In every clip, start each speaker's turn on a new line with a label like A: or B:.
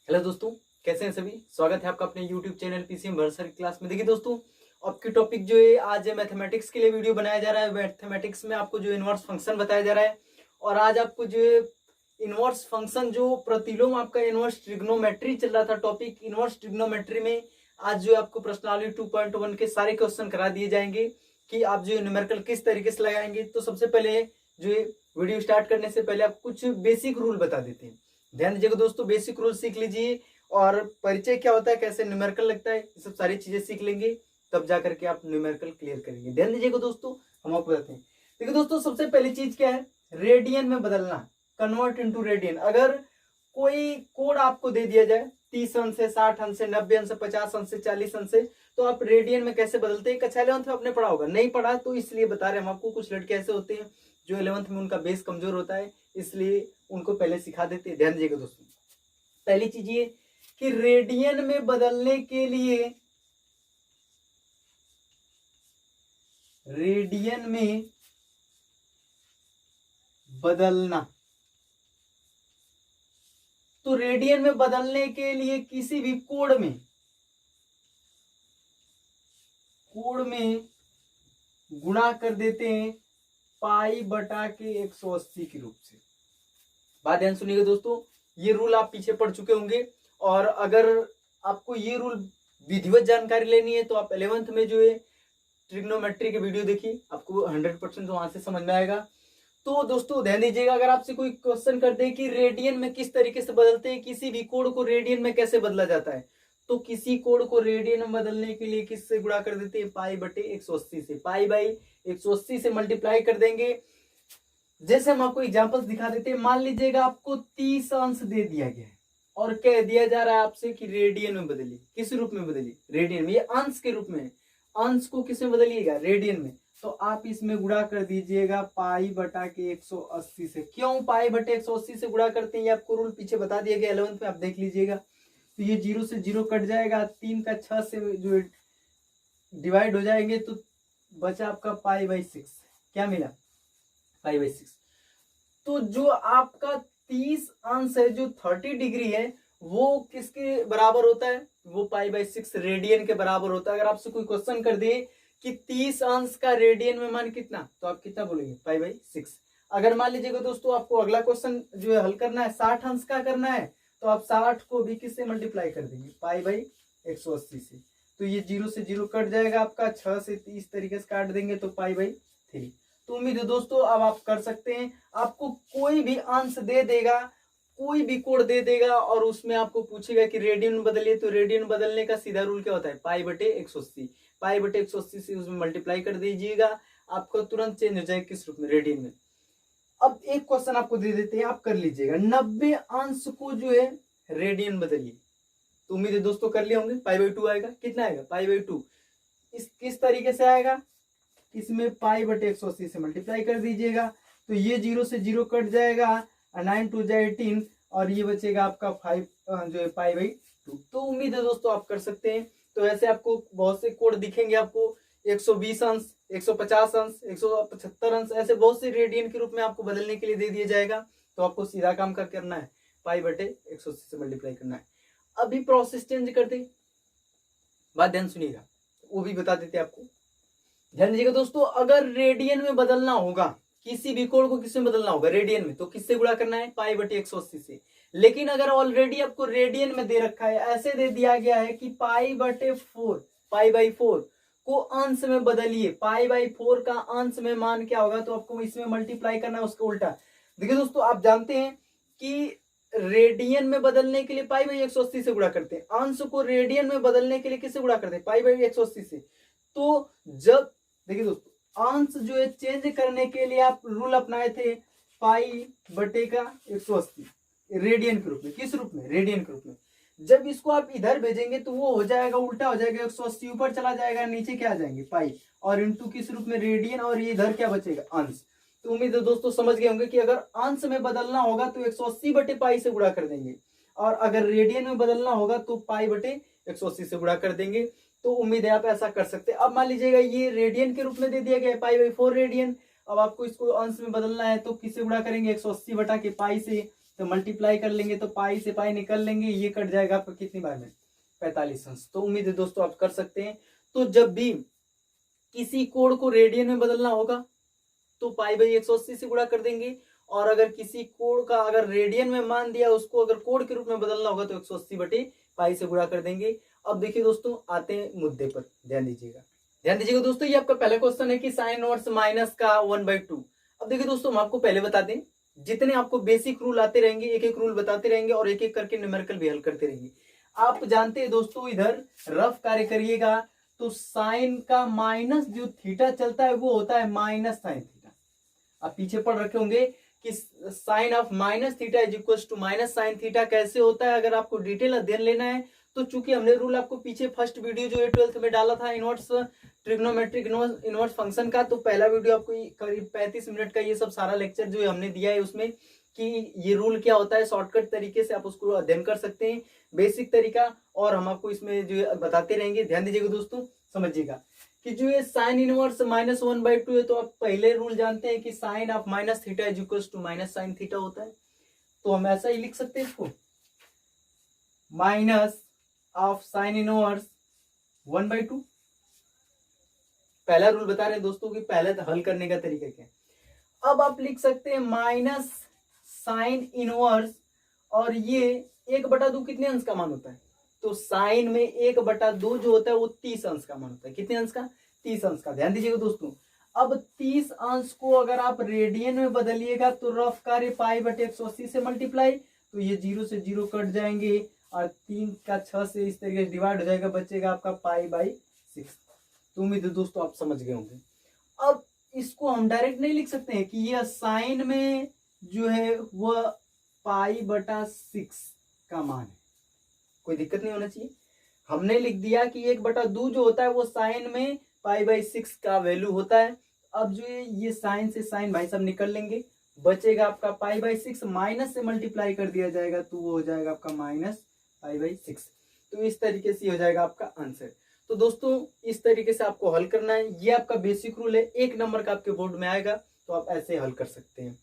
A: Hello दोस्तों, कैसे हैं सभी। स्वागत है आपका अपने यूट्यूब चैनल पीसीएम भरसर क्लास में। देखिए दोस्तों, आपकी टॉपिक जो है आज मैथमेटिक्स के लिए वीडियो बनाया जा रहा है। मैथमेटिक्स में आपको जो इनवर्स फंक्शन बताया जा रहा है और आज आपको जो है इनवर्स फंक्शन जो प्रतिलोम आपका इनवर्स ट्रिग्नोमेट्री चल रहा था टॉपिक इनवर्स ट्रिग्नोमेट्री में आज जो आपको प्रश्नावली 2.1 के सारे क्वेश्चन करा दिए जाएंगे कि आप जो न्यूमेरिकल किस तरीके से लगाएंगे। तो सबसे पहले जो है वीडियो स्टार्ट करने से पहले आप कुछ बेसिक रूल बता देते हैं। ध्यान दीजिएगा दोस्तों, बेसिक रूल सीख लीजिए और परिचय क्या होता है, कैसे न्यूमेरिकल लगता है, ये सब सारी चीजें सीख लेंगे तब जाकर के आप न्यूमेरिकल क्लियर करेंगे। ध्यान दीजिएगा दोस्तों, हम आपको बताते हैं। देखिए दोस्तों, सबसे पहली चीज क्या है, रेडियन में बदलना, कन्वर्ट इनटू रेडियन। अगर कोई कोड आपको दे दिया जाए 30 अंश से, 60 अंश से, 90 अंश से, 50 अंश से, 40 अंश से, तो आप रेडियन में कैसे बदलते हैं। कक्षा 11th में आपने पढ़ा होगा, नहीं पढ़ा तो इसलिए बता रहे हैं हम आपको। कुछ लड़के ऐसे होते हैं जो 11th में उनका बेस कमजोर होता है, इसलिए उनको पहले सिखा देते हैं। ध्यान दीजिएगा दोस्तों, पहली चीज ये कि रेडियन में बदलने के लिए, रेडियन में बदलना, तो रेडियन में बदलने के लिए किसी भी कोड में गुणा कर देते हैं पाई बटा के 180 के रूप से। बात ध्यान सुनिएगा दोस्तों, ये रूल आप पीछे पढ़ चुके होंगे और अगर आपको ये रूल विधिवत जानकारी लेनी है तो आप 11th में जो है ट्रिग्नोमेट्री के वीडियो देखिए, आपको 100% वहां से समझ में आएगा। तो दोस्तों ध्यान दीजिएगा, अगर आपसे कोई क्वेश्चन करते हैं कि रेडियन में किस तरीके से बदलते हैं, किसी भी कोड को रेडियन में कैसे बदला जाता है, तो किसी कोड को रेडियन में बदलने के लिए किससे गुणा कर देते हैं, पाई बटे 180 से। पाई बाई 180 से मल्टीप्लाई कर देंगे। जैसे हम आपको एग्जांपल्स दिखा देते हैं, मान लीजिएगा आपको 30 अंश दे दिया गया है और कह दिया जा रहा है आपसे कि रेडियन में बदलिए। किस रूप में बदलिए, रेडियन में। ये अंश के रूप में है, अंश को किस में बदलिएगा, रेडियन में। तो आप इसमें गुणा कर दीजिएगा पाई बटा के 180 से। क्यों पाई बटे 180 से गुणा करते हैं, ये आपको रूल पीछे बता दिया गया 11th में, आप देख लीजिएगा। तो ये 0 से 0 कट जाएगा, 3 का 6 से जो डिवाइड हो जाएंगे तो बचा आपका पाई बाई 6। क्या मिला, पाई बाई 6। तो जो आपका 30 अंश है, जो 30 डिग्री है, वो किसके बराबर होता है, वो पाई बाई 6 रेडियन के बराबर होता है। अगर आपसे कोई क्वेश्चन कर दे कि 30 अंश का रेडियन में मान कितना, तो आप कितना बोलेंगे, पाई बाई 6। अगर मान लीजिएगा दोस्तों आपको अगला क्वेश्चन जो है हल करना है, 60 अंश का करना है, तो आप 60 को भी किससे मल्टीप्लाई कर देंगे, पाई बाई 180 से। तो ये 0 से 0 कट जाएगा आपका, 6 से 30 तरीके से काट देंगे तो पाई बाई 3। तो उम्मीद है दोस्तों अब आप कर सकते हैं। आपको कोई भी अंश दे देगा, कोई भी कोड दे देगा और उसमें आपको पूछेगा कि रेडियन में बदलिए, तो रेडियन बदलने का सीधा रूल क्या होता है, पाई बटे 180। पाई बटे 180 से उसमें मल्टीप्लाई कर दीजिएगा, आपको तुरंत चेंज हो जाएगा किस रूप में, रेडियन में। अब एक क्वेश्चन आपको दे देते हैं, आप कर लीजिएगा। 90 अंश को जो है रेडियन बदलिए। तो उम्मीद है दोस्तों कर लिए होंगे। पाई बाई 2 आएगा, कितना आएगा, पाई बाई 2। इस किस तरीके से आएगा, इसमें पाई बटे 180 से मल्टीप्लाई कर दीजिएगा। तो ये 0 से 0 कट जाएगा, 9 2 18 और ये बचेगा आपका 5 जो है पाई बाई 2। तो उम्मीद है दोस्तों आप कर सकते हैं। तो ऐसे आपको बहुत से कोड दिखेंगे, आपको 120 अंश, 150 अंश, 175 अंश, ऐसे बहुत से रेडियन के रूप में आपको बदलने के लिए दे दिया जाएगा। तो आपको सीधा काम क्या करना है, पाई बटे 180 से मल्टीप्लाई करना है। अभी प्रोसेस चेंज कर दे, बात ध्यान सुनिएगा, वो भी बता देते आपको। ध्यान दीजिएगा दोस्तों, अगर रेडियन में बदलना होगा, किसी भी कोड को किसमें बदलना होगा, रेडियन में, तो किससे गुणा करना है, पाई बटे 180 से। लेकिन अगर ऑलरेडी आपको रेडियन में दे रखा है, ऐसे दे दिया गया है कि पाई बटे 4, पाई बाई 4 को अंश में बदलिए, पाई बाई 4 का अंश में मान क्या होगा, तो आपको इसमें मल्टीप्लाई करना है उसका उल्टा। देखिए दोस्तों, आप जानते हैं कि रेडियन में बदलने के लिए पाई बाई 180 से गुणा करते हैं, अंश को रेडियन में बदलने के लिए किससे गुणा करते हैं, पाई बाई 180 से। तो जब देखिए दोस्तों, अंश जो है चेंज करने के लिए आप रूल अपनाए थे पाई बटे का 180 रेडियन के रूप में। किस रूप में, रेडियन के रूप में। जब इसको आप इधर भेजेंगे तो वो हो जाएगा, उल्टा हो जाएगा, 180 ऊपर चला जाएगा, नीचे क्या आ जाएंगे, पाई, और इनटू किस रूप में, रेडियन, और ये इधर क्या बचेगा, अंश। तो उम्मीद है दोस्तों समझ गए होंगे कि अगर अंश में बदलना होगा तो 180 बटे पाई से गुणा कर देंगे, और अगर रेडियन में बदलना होगा तो पाई बटे 180 से गुणा कर देंगे। तो उम्मीद है आप ऐसा कर सकते हैं। अब मान लीजिएगा ये रेडियन के रूप में दे दिया गया है, पाई बाई 4 रेडियन। अब आपको इसको अंश में बदलना है तो किससे गुणा करेंगे, 180 बटा के पाई से। तो मल्टीप्लाई कर लेंगे तो पाई से पाई निकल लेंगे, ये कट जाएगा आपका कितनी बार में 45 अंश। तो उम्मीद है दोस्तों आप कर सकते हैं। तो जब भी किसी कोण को रेडियन में बदलना होगा तो पाई बाई 180 से गुणा कर देंगे, और अगर किसी कोण का अगर रेडियन में मान दिया उसको अगर कोण के रूप में बदलना होगा तो 180 बटे पाई से गुणा कर देंगे। अब देखिए दोस्तों आते हैं मुद्दे पर, ध्यान दीजिएगा दोस्तों। ये आपका पहला क्वेश्चन है कि साइन इनवर्स माइनस का 1/2। अब देखिए दोस्तों हम आपको पहले बता दें, जितने आपको बेसिक रूल आते रहेंगे एक एक रूल बताते रहेंगे और एक एक करके न्यूमेरिकल भी हल करते रहेंगे। आप जानते हैं दोस्तों, इधर रफ कार्य करिएगा तो साइन का माइनस जो थीटा चलता है वो होता है माइनस साइन थीटा। आप पीछे पढ़ रखे होंगे कि sine of minus theta is equal to minus sine theta कैसे होता है। अगर आपको डिटेल अध्ययन लेना है तो चूंकि हमने रूल आपको पीछे फर्स्ट वीडियो जो 12th में डाला था इनवर्स ट्रिग्नोमेट्रिक इनवर्स फंक्शन का, तो पहला वीडियो आपको करीब 35 मिनट का ये सब सारा लेक्चर जो हमने दिया है उसमें कि ये रूल क्या होता है, शॉर्टकट तरीके से आप उसको अध्ययन कर सकते हैं, बेसिक तरीका, और हम आपको इसमें जो बताते रहेंगे। ध्यान दीजिएगा दोस्तों, समझिएगा कि जो ये साइन इनवर्स -1/2 है, तो आप पहले रूल जानते हैं कि sine of minus theta is equal to minus sine theta होता है। तो हम ऐसा ही लिख सकते हैं इसको, माइनस ऑफ साइन इनवर्स 1/2। पहला रूल बता रहे हैं दोस्तों कि पहले हल करने का तरीका क्या है। अब आप लिख सकते हैं माइनस साइन इनवर्स, और ये 1/2 कितने अंश का मान होता है, तो साइन में 1/2 जो होता है वो 30 अंश का मान होता है। कितने अंश का, 30 अंश का। ध्यान दीजिएगा दोस्तों, अब 30 अंश को अगर आप रेडियन में बदलिएगा तो रफ कार्य पाई बटे 180 से मल्टीप्लाई, तो ये 0 से 0 कट जाएंगे और 3 का 6 से इस तरीके से डिवाइड हो जाएगा, बचेगा आपका पाई बाई 6। तो उम्मीद है दोस्तों आप समझ गए होंगे। अब इसको हम डायरेक्ट नहीं लिख सकते हैं कि यह साइन में जो है वह पाई बटा 6 का मान है, कोई दिक्कत नहीं होना चाहिए। हमने लिख दिया कि 1/2 जो होता है वो साइन में पाई बाई 6 का वैल्यू होता है। अब जो ये साइन से साइन भाई साहब निकल लेंगे, बचेगा आपका पाई बाई 6, माइनस से मल्टीप्लाई कर दिया जाएगा तो वो हो जाएगा आपका माइनस पाई बाई 6। तो इस तरीके से हो जाएगा आपका आंसर। तो दोस्तों इस तरीके से आपको हल करना है, ये आपका बेसिक रूल है, 1 नंबर का आपके बोर्ड में आएगा, तो आप ऐसे हल कर सकते हैं।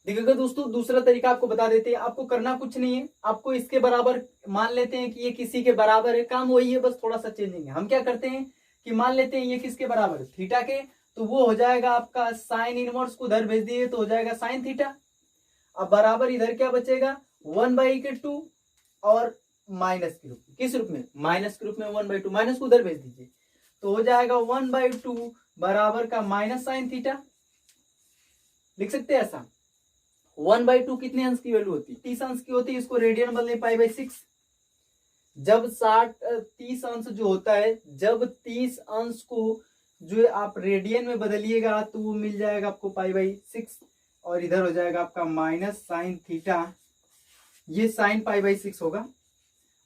A: देखिएगा दोस्तों दूसरा तरीका आपको बता देते हैं, आपको करना कुछ नहीं है, आपको इसके बराबर मान लेते हैं कि ये किसी के बराबर है, काम वही है, बस थोड़ा सा चेंजिंग है। हम क्या करते हैं कि मान लेते हैं ये किसके बराबर है, थीटा के, तो वो हो जाएगा आपका साइन इनवर्स को उधर भेज दिए तो हो जाएगा साइन थीटा। अब बराबर इधर क्या बचेगा 1/2 और माइनस के रूप में, किस रूप में, माइनस के रूप में 1/2, माइनस को उधर भेज दीजिए तो हो जाएगा 1/2 बराबर का माइनस साइन थीटा। लिख सकते हैं ऐसा, 1/2 कितने अंश की वैल्यू होती है, 30 अंश की होती है, इसको रेडियन बदले पाई बाई 6। जब 30 अंश जो होता है, जब 30 अंश को जो आप रेडियन में बदलिएगा तो वो मिल जाएगा आपको पाई बाई 6, और इधर हो जाएगा आपका माइनस साइन थीटा, ये साइन पाई बाई 6 होगा,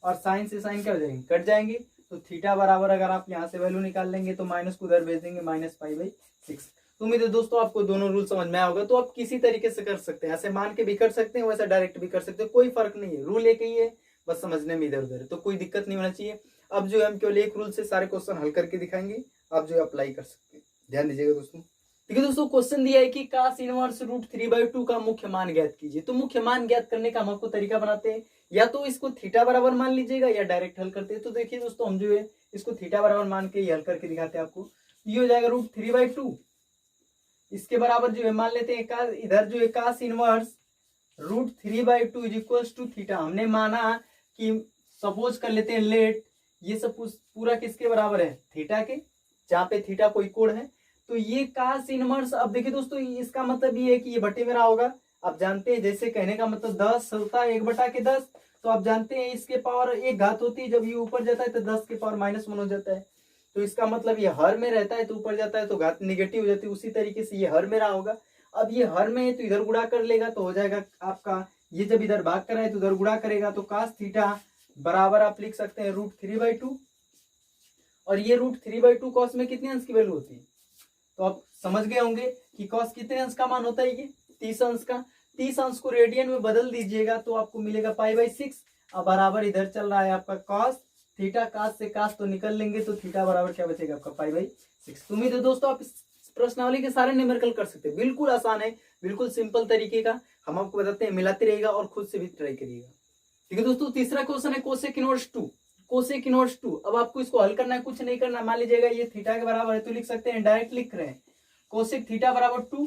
A: और साइन से साइन क्या हो जाएंगे, कट जाएंगे, तो थीटा बराबर अगर आप यहाँ से वैल्यू निकाल लेंगे तो माइनस को उधर भेज देंगे, माइनस पाई बाई 6। तो उम्मीद है दोस्तों आपको दोनों रूल समझ में आया होगा। तो आप किसी तरीके से कर सकते हैं, ऐसे मान के भी कर सकते हैं, वैसा डायरेक्ट भी कर सकते हैं, कोई फर्क नहीं है, रूल एक ही है, बस समझने में इधर उधर है, तो कोई दिक्कत नहीं होना चाहिए। अब जो हम केवल एक रूल से सारे क्वेश्चन हल करके दिखाएंगे, आप जो अप्लाई कर सकते हैं। ध्यान दीजिएगा दोस्तों। ठीक है दोस्तों, क्वेश्चन दिया है कि cos इनवर्स √3/2 का मुख्य मान ज्ञात कीजिए। तो मुख्य मान ज्ञात करने का हम आपको तरीका बनाते हैं, या तो इसको थीटा बराबर मान लीजिएगा या डायरेक्ट हल करते हैं। तो देखिए दोस्तों हम जो है इसको थीटा बराबर मान के हल करके दिखाते हैं आपको। ये हो जाएगा √3/2, इसके बराबर जो है मान लेते हैं इधर जो है cos inverse √3/2 is equal to theta. हमने माना कि सपोज कर लेते हैं लेट ये सब पूरा किसके बराबर है, थीटा के, जहाँ पे थीटा कोई कोण है। तो ये cos इनवर्स, अब देखिए दोस्तों इसका मतलब ये है कि ये बटे में रहा होगा। आप जानते हैं जैसे कहने का मतलब 10 होता है 1/10, तो आप जानते हैं इसके पावर 1 घात होती है, जब ये ऊपर जाता है तो 10 के पावर -1 हो जाता है। तो इसका मतलब ये हर में रहता है तो ऊपर जाता है तो घात निगेटिव हो जाती है, उसी तरीके से ये हर में रहा होगा। अब ये हर में है तो इधर गुणा कर लेगा तो हो जाएगा आपका, ये जब इधर भाग कर है तो इधर गुणा करेगा, तो cos थीटा बराबर आप लिख सकते हैं √3/2, और ये √3/2 cos में कितने अंश की वैल्यू होती है, तो आप समझ गए होंगे कि cos कितने अंश का मान होता है, ये 30 अंश का। 30 अंश को रेडियन में बदल दीजिएगा तो आपको मिलेगा पाई बाई 6। अब बराबर इधर चल रहा है आपका cos थीटा, cos से cos तो निकल लेंगे तो थीटा बराबर क्या बचेगा आपका पाई बाई 6। उम्मीद है दोस्तों आप इस प्रश्नावली के सारे न्यूमेरिकल कर सकते हैं, बिल्कुल आसान है, बिल्कुल सिंपल तरीके का हम आपको बताते हैं, मिलाते रहिएगा और खुद से भी ट्राई करिएगा। ठीक है दोस्तों, तीसरा क्वेश्चन है कोसेक इनवर्स 2। कोसेक इनवर्स 2, अब आपको इसको हल करना है, कुछ नहीं करना। मान लीजिएगा ये थीटा के बराबर है तो लिख सकते हैं, डायरेक्ट लिख रहे हैं कोसेक थीटा बराबर 2।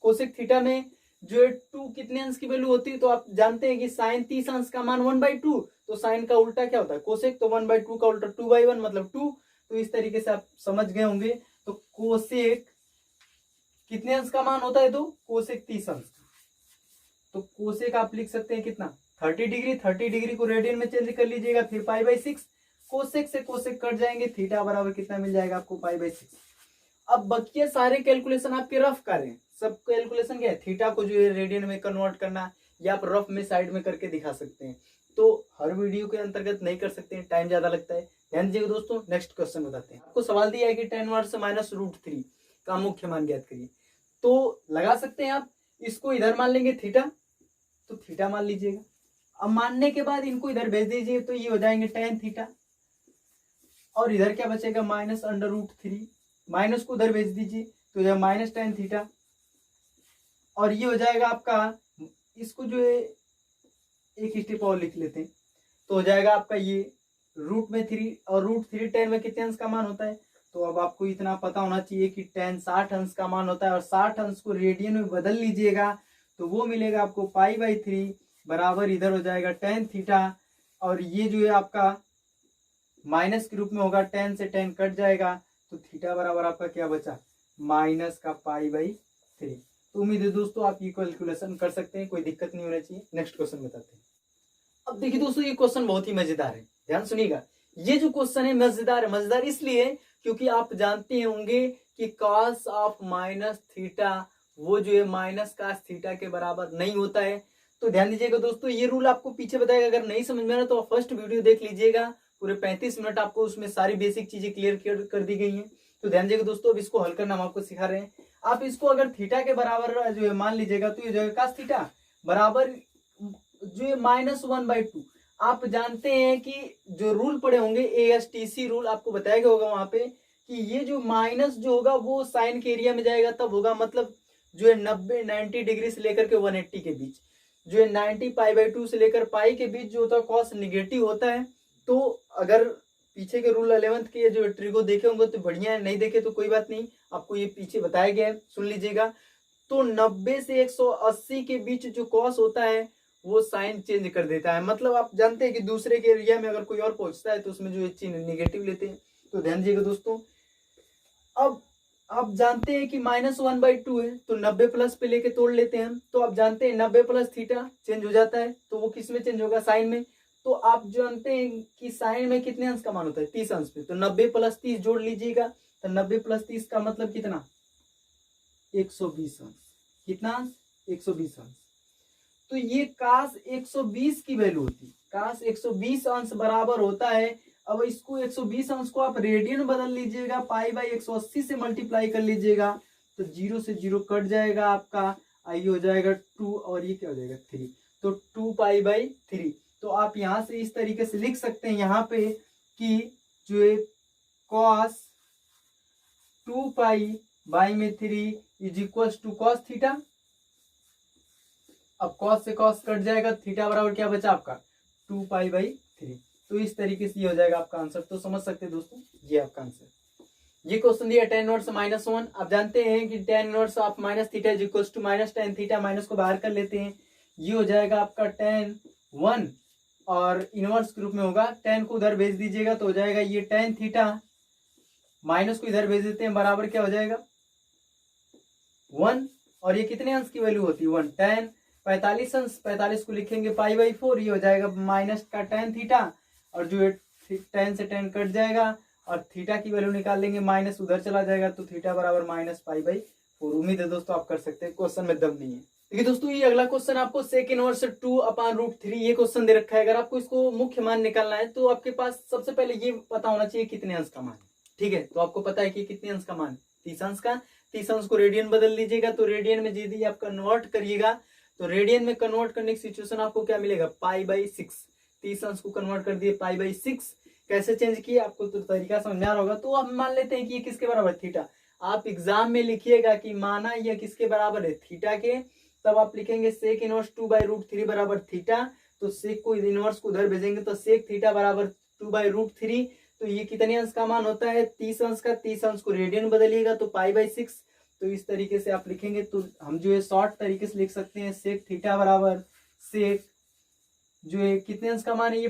A: कोसेक थीटा में जो है 2 कितने अंश की वैल्यू होती है, तो आप जानते हैं कि साइन 30 अंश का मान 1/2, तो साइन का उल्टा क्या होता है कोसेक, तो 1/2 का उल्टा 2/1 मतलब 2। तो इस तरीके से आप समझ गए होंगे। तो कोसेक कितने अंश का मान होता है, तो कोसेक 30 अंश। तो कोसेक आप लिख सकते हैं कितना, 30 डिग्री। 30 डिग्री को रेडियन में चेंज कर लीजिएगा, फिर पाई/6। कोसेक से कोसेक कट जाएंगे, थीटा बराबर कितना मिल जाएगा आपको, पाई/6। अब बकिया सारे कैलकुलेशन आपके रफ करें, सब कैलकुलेशन क्या है, थीटा को जो है रेडियन में कन्वर्ट करना, या आप रफ में साइड में करके दिखा सकते हैं। तो हर वीडियो के अंतर्गत नहीं कर सकते हैं, टाइम ज्यादा लगता है। ध्यान दीजिएगा दोस्तों, नेक्स्ट क्वेश्चन बताते हैं। आपको सवाल दिया है कि tan इनवर्स -√3 का मुख्य मान ज्ञात करिए। तो लगा सकते हैं आप, इसको इधर मान लेंगे थीटा, तो थीटा मान लीजिएगा। अब मानने के बाद इनको इधर भेज दीजिए, तो ये हो जाएंगे tan थीटा, और इधर क्या बचेगा -√3, माइनस को उधर भेज दीजिए तो यह -tan थीटा, और ये हो जाएगा आपका, इसको जो है एक स्टेप और लिख लेते हैं, तो हो जाएगा आपका ये √3, और √3 tan में कितने अंश का मान होता है। तो अब आपको इतना पता होना चाहिए कि tan 60 अंश का मान होता है, और 60 अंश को रेडियन में बदल लीजिएगा तो वो मिलेगा आपको पाई/3 बराबर, इधर हो जाएगा tan थीटा, और ये जो है आपका माइनस के रूप में होगा, tan से tan कट जाएगा, तो थीटा बराबर आपका क्या बचा, माइनस का पाई/3। तो उम्मीद है दोस्तों आप ये कैलकुलेशन कर सकते हैं, कोई दिक्कत नहीं होना चाहिए। नेक्स्ट क्वेश्चन बताते हैं। अब देखिए दोस्तों, ये क्वेश्चन बहुत ही मजेदार है, ध्यान सुनिएगा। ये जो क्वेश्चन है मजेदार है, मजेदार इसलिए क्योंकि आप जानते होंगे कि cos ऑफ माइनस थीटा वो जो है माइनस cos थीटा के बराबर नहीं होता है। तो ध्यान दीजिएगा दोस्तों, ये रूल आपको पीछे बताएगा, अगर नहीं समझ में आ रहा तो फर्स्ट वीडियो देख लीजिएगा, पूरे 35 मिनट आपको उसमें सारी बेसिक चीजें क्लियर कर दी गई हैं। तो ध्यान दीजिएगा दोस्तों, अब इसको हल करना हम आपको सिखा रहे हैं। आप इसको अगर थीटा के बराबर जो है मान लीजिएगा, तो ये जो है cos थीटा बराबर जो है -1/2। आप जानते हैं कि जो रूल पढ़े होंगे ASTC रूल, आपको बताया गया होगा वहां पे कि ये जो माइनस जो होगा वो साइन के एरिया में जाएगा तब होगा, मतलब जो है 90 डिग्री से लेकर के 180 के बीच, जो है 90 पाई/2 से लेकर पाई के बीच जो होता है कॉस नेगेटिव होता है। तो अगर पीछे के रूल 11th के जो ट्रिको देखे होंगे तो बढ़िया है, नहीं देखे तो कोई बात नहीं, आपको ये पीछे बताया गया है, सुन लीजिएगा। तो 90 से 180 के बीच जो कॉस होता है वो साइन चेंज कर देता है, मतलब आप जानते हैं कि दूसरे के एरिया में अगर कोई और पहुंचता है तो उसमें जो चिन्ह नेगेटिव लेते हैं। तो ध्यान दीजिएगा दोस्तों, अब आप जानते हैं कि -1/2 है, तो 90 प्लस पे लेके तोड़ लेते हैं हम। तो आप जानते हैं 90 प्लस थीटा चेंज हो जाता है, तो वो किस में चेंज होगा, साइन में। तो आप जानते हैं कि साइन में कितने अंश का मान होता है, 30 अंश पे, तो 90 प्लस 30 जोड़ लीजिएगा, तो 90 प्लस 30 का मतलब कितना, 120 अंश। कितना अंश, 120 अंश। तो ये cos 120 की वैल्यू होती है, cos 120 अंश बराबर होता है। अब इसको 120 अंश को आप रेडियन बदल लीजिएगा, पाई/180 से मल्टीप्लाई कर लीजिएगा, तो 0 से 0 कट जाएगा आपका, आई हो जाएगा 2, और ये क्या हो जाएगा 3, तो 2 पाई/3। तो आप यहां से इस तरीके से लिख सकते हैं यहाँ पे कि जो है cos 2 पाई/3 is equal to cos theta. अब cos से cos कट जाएगा, थीटा बराबर क्या बचा आपका 2 पाई/3। तो इस तरीके से ये हो जाएगा आपका आंसर। तो समझ सकते हैं दोस्तों, ये आपका आंसर। ये क्वेश्चन दिया tan इनवर्स -1। आप जानते हैं कि tan inverse of minus theta is equal to -tan theta, minus को बाहर कर लेते हैं, ये हो जाएगा आपका tan 1, और इनवर्स के रूप में होगा, tan को उधर भेज दीजिएगा तो हो जाएगा ये tan थीटा, माइनस को इधर भेज देते हैं, बराबर क्या हो जाएगा 1, और ये कितने अंश की वैल्यू होती है 1, tan 45 अंश, 45 को लिखेंगे पाई/4, ये हो जाएगा माइनस का tan थीटा, और जो है tan से tan कट जाएगा, और थीटा की वैल्यू निकाल लेंगे, माइनस उधर चला जाएगा, तो थीटा बराबर -पाई/4। उम्मीद है दोस्तों आप कर सकते हैं, क्वेश्चन में दम नहीं है। देखिए दोस्तों, ये अगला क्वेश्चन आपको sec इनवर्स 2/√3 ये क्वेश्चन दे रखा है। अगर आपको इसको मुख्य मान निकालना है तो आपके पास सबसे पहले ये पता होना चाहिए कितने अंश का मान है। ठीक है, तो आपको पता है कि कितने अंश का मान, 30 अंश का। 30 अंश को रेडियन बदल लीजिएगा, तो रेडियन में यदि आप कन्वर्ट करिएगा तो रेडियन में कन्वर्ट करने की सिचुएशन आपको क्या मिलेगा, पाई/6। 30 अंश को कन्वर्ट कर दिए पाई/6। कैसे चेंज किए आपको तो तरीका समझ में आ रहा होगा। तो अब मान लेते हैं कि ये किसके बराबर, थीटा। आप एग्जाम में लिखिएगा कि माना यह किसके बराबर है, थीटा के, तब आप लिखेंगे सेक इनवर्स 2/√3 बराबर थीटा। तो सेक को इनवर्स को उधर भेजेंगे तो सेक थीटा बराबर 2/√3। तो ये कितने अंश का मान होता है? 30 अंश का। 30 अंश को रेडियन बदलिएगा तो π/6। तो इस तरीके से आप लिखेंगे। तो हम जो है शॉर्ट तरीके से लिख सकते हैं सेक थीटा बराबर सेक जो है कितने अंश का मान है? ये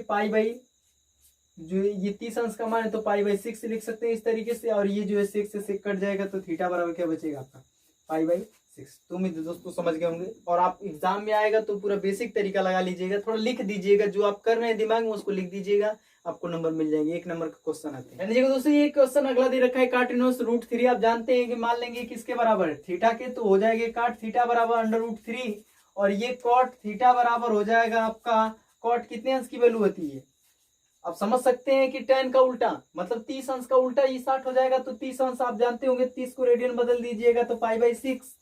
A: जो ये 30 अंश का मान है तो π/6 लिख सकते हैं इस तरीके से। और ये जो है सेक से सेक कट जाएगा तो थीटा बराबर क्या बचेगा आपका? π/6। तो उम्मीद है दोस्तों समझ गए होंगे। और आप एग्जाम में आएगा तो पूरा बेसिक तरीका लगा लीजिएगा, थोड़ा लिख दीजिएगा, जो आप कर रहे हैं दिमाग में उसको लिख दीजिएगा, आपको नंबर मिल जाएंगे। 1 नंबर का क्वेश्चन आते हैं। देखिए दोस्तों ये क्वेश्चन अगला दे रखा है काट इनवर्स √3। आप जानते हैं कि मान लेंगे किसके बराबर है? थीटा के। तो हो जाएगा काट थीटा बराबर √3 और ये कॉट थीटा बराबर हो जाएगा आपका कॉट कितने अंश की वैल्यू होती है? आप समझ सकते हैं कि tan का उल्टा मतलब 30 अंश का उल्टा ये 60 हो जाएगा। तो 30 अंश आप जानते होंगे, 30 को रेडियन बदल दीजिएगा तो π/6।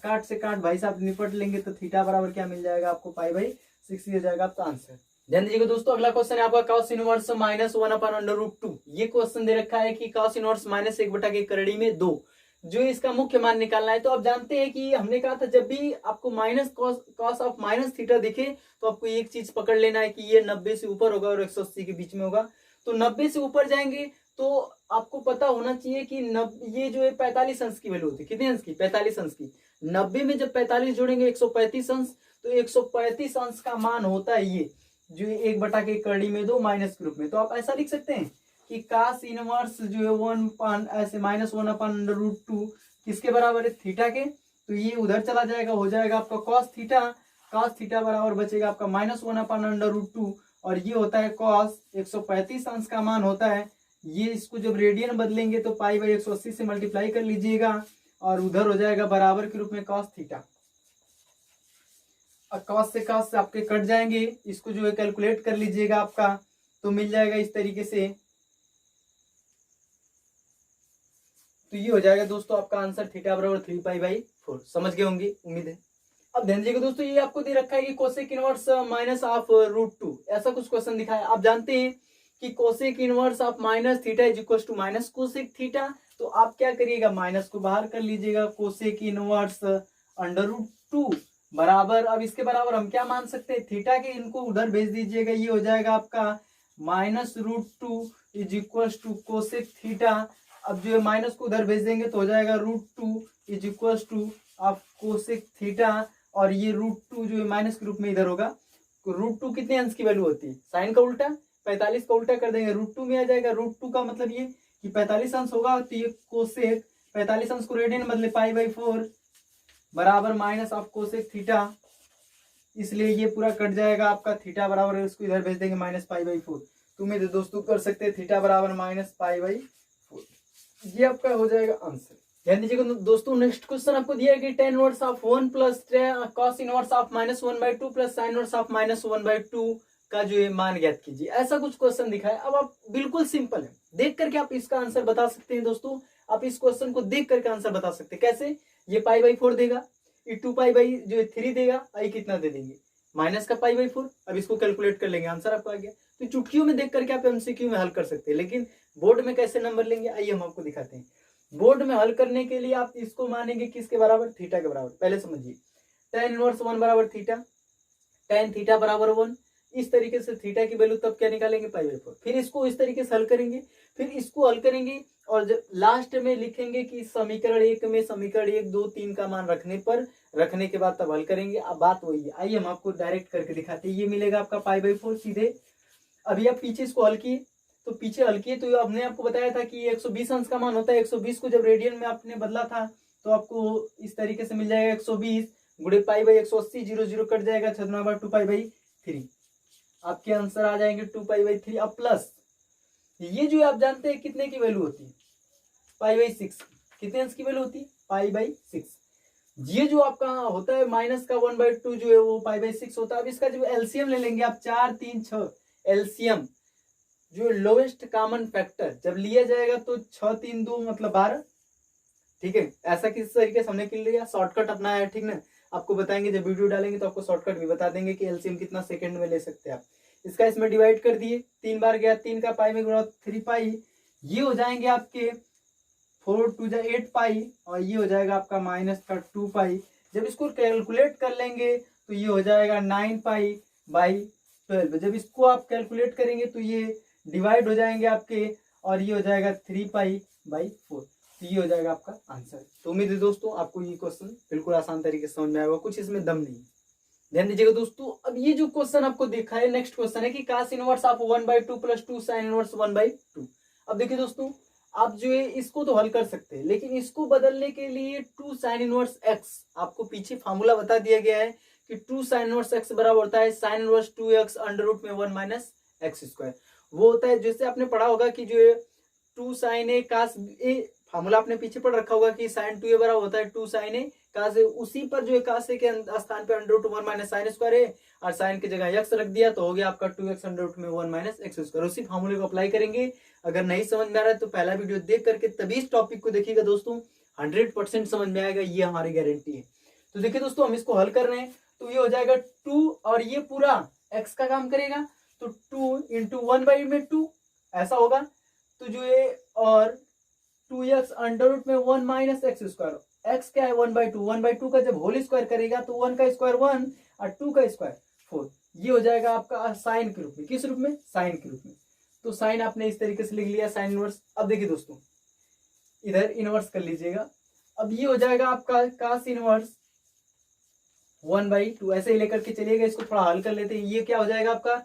A: काट से काट भाई साहब निपट लेंगे तो थीटा बराबर क्या मिल जाएगा आपको? π/6 हो जाएगा आपका आंसर। ध्यान दीजिएगा दोस्तों अगला क्वेश्चन है आपका cos इनवर्स -1/√2। ये क्वेश्चन दे रखा है कि cos इनवर्स -1/2 जो इसका मुख्य मान निकालना है। तो आप जानते हैं कि हमने कहा था जब भी आपको minus cos of minus theta दिखे तो आपको एक चीज पकड़ लेना है कि ये 90 से ऊपर होगा और 180 के बीच में होगा। तो 90 से ऊपर जाएंगे तो आपको पता होना चाहिए कि ये जो है 45 अंश की वैल्यू होती है। कितने अंश की? 45 अंश की। 90 में जब 45 जोड़ेंगे 135 अंश। तो 135 अंश का मान होता है ये जो 1/2 माइनस के रूप में। तो आप ऐसा लिख सकते हैं कि कास इनवर्स जो है ऐसे -1/√2 किसके बराबर है? थीटा के। तो ये उधर चला जाएगा, हो जाएगा आपका cos थीटा बराबर बचेगा आपका -1/√2 और ये होता है cos 135 अंश का मान होता है ये। इसको जब रेडियन बदलेंगे तो π/180 से मल्टीप्लाई कर लीजिएगा और उधर हो जाएगा बराबर के रूप में cos थीटा। cos से cos आपके कट जाएंगे, इसको जो है कैलकुलेट कर लीजिएगा आपका तो मिल जाएगा इस तरीके से। तो ये हो जाएगा दोस्तों आपका आंसर थीटा बराबर 3π/4। समझ गए होंगे उम्मीद है। अब ध्यान दीजिएगा दोस्तों ये आपको दे रखा है कि कोसेक इनवर्स -√2 ऐसा कुछ क्वेश्चन दिखा है। आप जानते हैं कि cosec inverse of minus theta is equal to minus cosec theta. तो आप क्या करिएगा? माइनस को बाहर कर लीजिएगा। कोसेक इनवर्स √2 बराबर, अब इसके बराबर हम क्या मान सकते हैं? थीटा के। इनको उधर भेज दीजिएगा, ये हो जाएगा आपका -√2 is equal to cosec theta. अब जो है माइनस को उधर भेज देंगे तो हो जाएगा √2 is equal two of cosec theta. और ये √2 जो है माइनस के रूप में इधर होगा। √2 कितने अंश की वैल्यू होती है? साइन का उल्टा 45 का उल्टा कर देंगे √2 में आ जाएगा। √2 का मतलब ये कि 45 अंश होगा तो ये कोसेक 45 अंश को रेडियन बदले π/4 बराबर माइनस ऑफ कोसेक थीटा। इसलिए ये पूरा कट जाएगा आपका थीटा बराबर, इसको इधर भेज देंगे -π/4। तो उम्मीद है दोस्तों कर सकते हैं थीटा बराबर -π/4। ये आपका हो जाएगा आंसर। ध्यान दीजिएगा दोस्तों नेक्स्ट क्वेश्चन आपको दिया है कि tan inverse of 1 plus cos inverse of -1/2 plus sin inverse of -1/2 का जो है मान ज्ञात कीजिए। ऐसा कुछ क्वेश्चन दिखा है। अब आप बिल्कुल सिंपल है, देख करके आप इसका आंसर बता सकते हैं दोस्तों। आप इस क्वेश्चन को देख करके आंसर बता सकते हैं। कैसे? ये π/4 देगा, ये 2π/3 देगा, आई कितना दे देंगे? माइनस का π/4। अब इसको कैलकुलेट कर लेंगे, आंसर आपको आ गया। तो चुटकियों में देख करके आप एमसीक्यू में हल कर सकते हैं। लेकिन बोर्ड में कैसे नंबर लेंगे आइए हम आपको दिखाते हैं। बोर्ड में हल करने के लिए आप इसको मानेंगे किसके बराबर? थीटा के बराबर। पहले समझिए tan इनवर्स 1 बराबर थीटा, tan थीटा बराबर 1। इस तरीके से थीटा की वैल्यू तब क्या निकालेंगे? π/4। फिर इसको इस तरीके से हल करेंगे, फिर इसको हल करेंगे और जब लास्ट में लिखेंगे कि समीकरण 1 में समीकरण 1 2 3 का मान रखने के बाद तब हल करेंगे। अब बात वही है, आइए हम आपको डायरेक्ट करके दिखाते हैं। ये मिलेगा आपका π/4 सीधे। अभी आप पीछे इसको हल किए तो पीछे हल किए तो हमने आपको बताया था कि 120 अंश का मान होता है। 120 को जब रेडियन में आपने बदला था तो आपको इस तरीके से मिल जाएगा 120 गुणे π/180 0 कट जाएगा 2π/3। आपके आंसर आ जाएंगे 2π/3। अब प्लस ये जो आप जानते हैं कितने की वैल्यू होती है? π/6। कितने अंश की वैल्यू होती है? π/6। ये जो आपका होता है माइनस का 1/2 जो है वो π/6 होता है। अब इसका जो एलसीएम ले लेंगे आप 4 3 6 एलसीएम जो लोएस्ट कॉमन फैक्टर जब लिया जाएगा तो 6 3 2 मतलब 12। ठीक है, ऐसा किस तरीके से हमने कर लिया, शॉर्टकट अपनाया है। ठीक ना, आपको बताएंगे जब वीडियो डालेंगे तो आपको शॉर्टकट भी बता देंगे कि एलसीएम कितना सेकंड में ले सकते हैं आप। इसका इसमें डिवाइड कर दिए, 3 बार गया, 3 का पाई में गुणा 3π। ये हो जाएंगे आपके 4 2 8π और ये हो जाएगा आपका माइनस का 2π। जब इसको कैलकुलेट कर लेंगे तो ये हो जाएगा 9π/12। जब इसको आप कैलकुलेट करेंगे तो ये डिवाइड हो जाएंगे आपके, और ये हो जाएगा 3π/4। तो ये हो जाएगा आपका आंसर। तो उम्मीद है दोस्तों आपको ये क्वेश्चन बिल्कुल आसान तरीके से समझ में आएगा, कुछ इसमें दम नहीं। ध्यान दीजिएगा दोस्तों, अब ये जो क्वेश्चन आपको देखा है, नेक्स्ट क्वेश्चन है कि cos inverse of 1/2 + 2 sin inverse 1/2। अब देखिए दोस्तों, आप जो है इसको तो हल कर सकते हैं, लेकिन इसको बदलने के लिए 2 sin इनवर्स x, आपको पीछे फार्मूला बता दिया गया है कि 2 sin इनवर्स x बराबर होता है sin इनवर्स 2x √ में 1 - x²। वो होता है जैसे आपने पढ़ा होगा कि जो है 2 sin a cos a, formula आपने पीछे पढ़ रखा होगा कि sin 2a बराबर होता है 2 sin a cos a, उसी पर जो है cos a के स्थान पे √1 - sin² है, और sin की जगह x रख दिया तो हो गया आपका 2x √ में 1 - x²। उसी फार्मूले को अप्लाई करेंगे। अगर नहीं समझ में आ रहा है तो पहला वीडियो देख करके तभी इस टॉपिक को देखिएगा दोस्तों, 100% समझ में आएगा, ये हमारी गारंटी है। तो देखिए दोस्तों, हम इसको हल कर रहे हैं तो ये हो जाएगा 2, और ये पूरा x का काम करेगा तो 2 × 1/2 ऐसा होगा। तो जो है और 2x √ में 1 - x², x क्या है 1/2, 1/2 का जब होल स्क्वायर करेगा तो 1 का स्क्वायर 1 और 2 का स्क्वायर 4। ये हो जाएगा आपका साइन के रूप में। किस रूप में? साइन के रूप में। तो साइन आपने इस तरीके से लिख लिया, साइन इनवर्स। अब देखिए दोस्तों, इधर इनवर्स कर लीजिएगा। अब ये हो जाएगा आपका cos इनवर्स 1/2, ऐसे ही लेकर के चलिएगा। इसको थोड़ा हल कर लेते हैं। ये क्या हो जाएगा आपका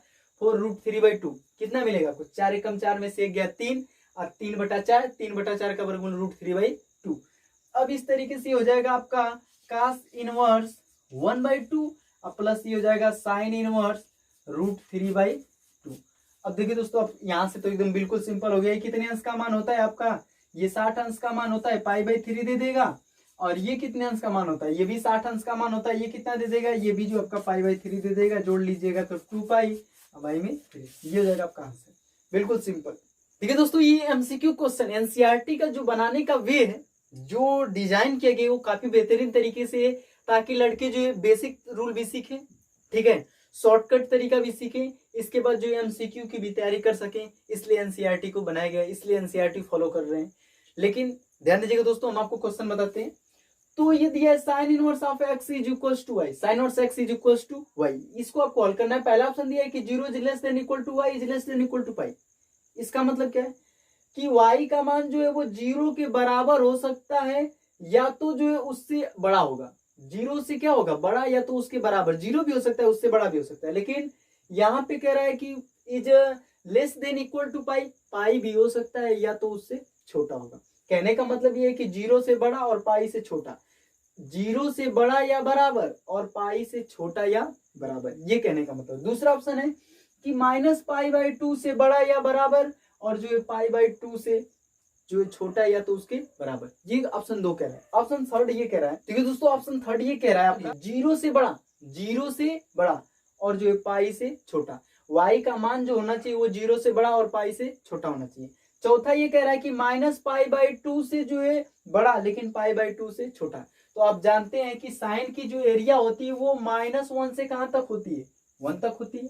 A: 4√3/2। कितना मिलेगा आपको? 4 एकम 4 में से 1 गया 3, और 3/4, 3/4 का वर्गमूल √3/2। अब इस तरीके से हो जाएगा आपका cos इनवर्स 1/2 और प्लस ये हो जाएगा साइन इनवर्स √3/2। अब देखिए दोस्तों, अब यहाँ से तो एकदम बिल्कुल सिंपल हो गया। कितने अंश का मान होता है आपका? ये 60 अंश का मान होता है, π/3 दे देगा। और ये कितने अंश का मान होता है? ये भी 60 अंश का मान होता है। ये कितना दे देगा? ये भी जो आपका π/3 दे देगा। जोड़ लीजिएगा तो 2π/3। ये हो जाएगा आपका आंसर। बिल्कुल सिंपल। ठीक है दोस्तों, ये एमसीक्यू क्वेश्चन एनसीईआरटी का जो बनाने का वे है, जो डिजाइन किया गया, वो काफी बेहतरीन तरीके से है, ताकि लड़के जो है बेसिक रूल भी सीखें, ठीक है, शॉर्टकट तरीका भी सीखें, इसके बाद जो एमसीक्यू की भी तैयारी कर सकें। इसलिए एनसीईआरटी को बनाया गया, इसलिए एनसीईआरटी फॉलो कर रहे हैं। लेकिन ध्यान दीजिएगा दोस्तों, हम आपको क्वेश्चन बताते हैं। तो ये दिया है sine inverse of x = y, sine inverse x = y। इसको आपको हल करना है। पहला ऑप्शन दिया है कि 0 < y < π। इसका मतलब क्या है कि y का मान जो है वो 0 के बराबर हो सकता है, या तो जो है उससे बड़ा होगा। 0 से क्या होगा? बड़ा, या तो उसके बराबर। 0 भी हो सकता है, उससे बड़ा भी हो सकता है। लेकिन यहाँ पे कह रहा है कि इज < π, पाई भी हो सकता है, या तो उससे छोटा होगा। कहने का मतलब ये है कि 0 से बड़ा और पाई से छोटा, 0 से बड़ा या बराबर और पाई से छोटा या बराबर, ये कहने का मतलब। दूसरा ऑप्शन है कि -π/2 से बड़ा या बराबर, और जो है π/2 से जो है छोटा या तो उसके बराबर। ये ऑप्शन 2 कह रहा है। ऑप्शन 3 ये कह रहा है, ठीक है दोस्तों, ऑप्शन 3 ये कह रहा है आपका 0 से बड़ा, 0 से बड़ा और जो है पाई से छोटा। y का मान जो होना चाहिए वो 0 से बड़ा और पाई से छोटा होना चाहिए। चौथा ये कह रहा है कि -π/2 से जो है बड़ा, लेकिन π/2 से छोटा। तो आप जानते हैं कि साइन की जो एरिया होती है वो -1 से कहां तक होती है? 1 तक होती है।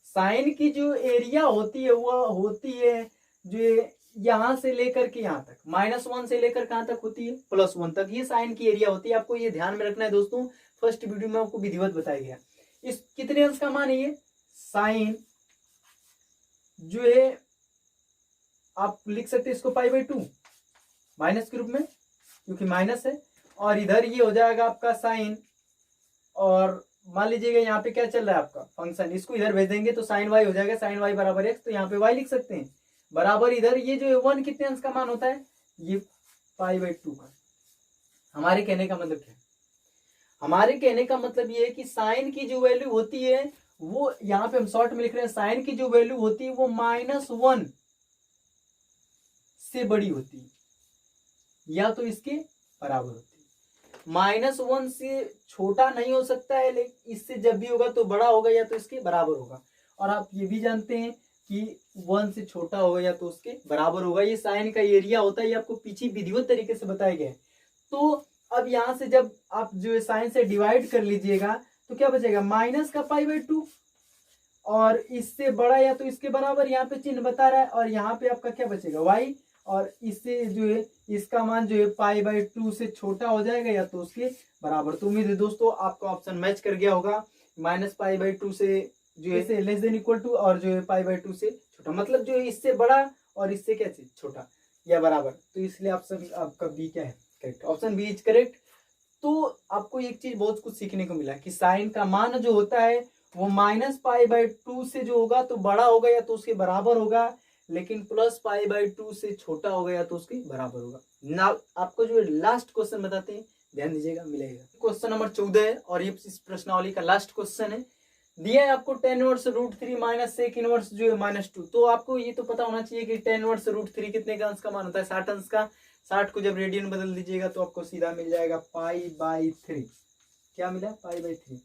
A: साइन की जो एरिया होती है वो होती है जो यहां से लेकर के यहां तक, -1 से लेकर कहां तक होती है? +1 तक। ये साइन की एरिया होती है। आपको ये ध्यान में रखना है दोस्तों, फर्स्ट वीडियो में आपको विधिवत बताया गया। इस कितने अंश का मान है ये? साइन जो है आप लिख सकते हैं इसको π/2 माइनस के रूप में, क्योंकि माइनस है। और इधर ये हो जाएगा आपका साइन, और मान लीजिएगा यहाँ पे क्या चल रहा है आपका फंक्शन, इसको इधर भेज देंगे तो साइन y हो जाएगा, साइन y बराबर x। तो यहाँ पे y लिख सकते हैं बराबर, इधर ये जो है 1 कितने अंश का मान होता है? ये π/2 का। हमारे कहने का मतलब क्या है? हमारे कहने का मतलब ये है कि साइन की जो वैल्यू होती है वो, यहाँ पे हम शॉर्ट में लिख रहे हैं, साइन की जो वैल्यू होती है वो -1 से बड़ी होती है, या तो इसके बराबर होती है। -1 से छोटा नहीं हो सकता है, लेकिन इससे जब भी होगा तो बड़ा होगा, या तो इसके बराबर होगा। और आप ये भी जानते हैं कि 1 से छोटा होगा या तो उसके बराबर होगा। ये साइन का एरिया होता है, ये आपको पीछे विधिवत तरीके से बताया गया है। तो अब यहाँ से जब आप जो है साइन से डिवाइड कर लीजिएगा तो क्या बचेगा? माइनस का π/2, और इससे बड़ा या तो इसके बराबर, यहाँ पे चिन्ह बता रहा है। और यहाँ पे आपका क्या बचेगा? y, और इससे जो है इसका मान जो है π/2 से छोटा हो जाएगा या तो उसके बराबर। तो उम्मीद है दोस्तों आपका ऑप्शन मैच कर गया होगा। -π/2 से जो है लेस देन इक्वल टू और जो है π/2 से छोटा, मतलब जो है इससे बड़ा और इससे क्या चीज छोटा या बराबर। तो इसलिए ऑप्शन आपका बी क्या है correct, option B is correct. तो आपको एक चीज बहुत कुछ सीखने को मिला कि साइन का मान जो होता है वो -π/2 से जो होगा तो बड़ा होगा या तो उसके बराबर होगा, लेकिन +π/2 से छोटा होगा या तो उसके बराबर होगा ना। आपको जो लास्ट क्वेश्चन बताते हैं, ध्यान दीजिएगा, मिलेगा। क्वेश्चन नंबर 14 है और ये इस प्रश्नावली का लास्ट क्वेश्चन है। दिया है आपको tan inverse √3 minus sec inverse जो है -2। तो आपको ये तो पता होना चाहिए कि tan इनवर्स √3 कितने का अंश का मान होता है, 60 अंश का। 60 को जब रेडियन बदल दीजिएगा तो आपको सीधा मिल जाएगा π/3। क्या मिला, π/3।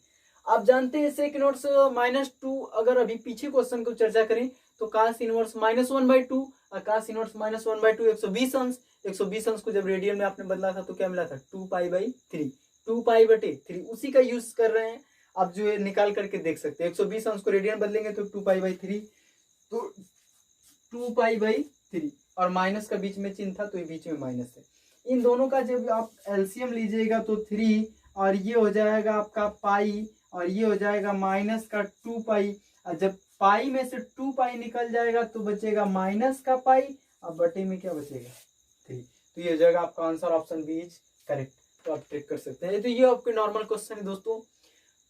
A: आप जानते हैं सेक इनवर्स -2, अगर अभी पीछे क्वेश्चन को चर्चा करें तो कास इनवर्स -1/2 और कास इनवर्स -1/2 120 अंश। 120 अंश को जब रेडियन में आपने बदला था तो क्या मिला था 2π/3। 2π/3 उसी का यूज कर रहे हैं, आप जो है निकाल करके देख सकते हैं। 120 अंश को रेडियन बदलेंगे तो 2π/3, तो 2π/3 और माइनस का बीच में चिन्ह था तो ये बीच में माइनस है। इन दोनों का जब आप एलसीएम लीजिएगा तो 3 और ये हो जाएगा आपका पाई और ये हो जाएगा माइनस का 2π। और जब पाई में से 2π निकल जाएगा तो बचेगा माइनस का पाई और बटे में क्या बचेगा 3। तो ये हो जाएगा आपका answer, option B is correct. तो आप चेक कर सकते हैं। तो ये आपके नॉर्मल क्वेश्चन है दोस्तों।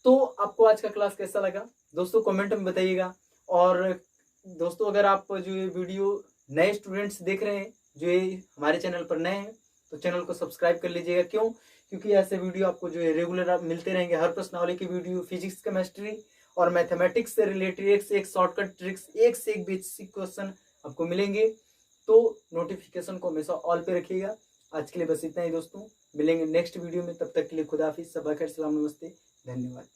A: तो आपको आज का क्लास कैसा लगा दोस्तों कमेंट में बताइएगा। और दोस्तों अगर आप जो ये वीडियो नए स्टूडेंट्स देख रहे हैं, जो ये हमारे चैनल पर नए हैं, तो चैनल को सब्सक्राइब कर लीजिएगा। क्यों? क्योंकि ऐसे वीडियो आपको जो है रेगुलर मिलते रहेंगे। हर प्रश्नावली की वीडियो, फिजिक्स, केमिस्ट्री और मैथमेटिक्स से रिलेटेड एक से एक शॉर्टकट ट्रिक्स, एक से एक बेसिक क्वेश्चन आपको मिलेंगे। तो नोटिफिकेशन को हमेशा ऑल पे रखिएगा। आज के लिए बस इतना ही दोस्तों, मिलेंगे नेक्स्ट वीडियो में। तब तक के लिए खुदा हाफिज, सबा खैर, सलाम, नमस्ते, धन्यवाद।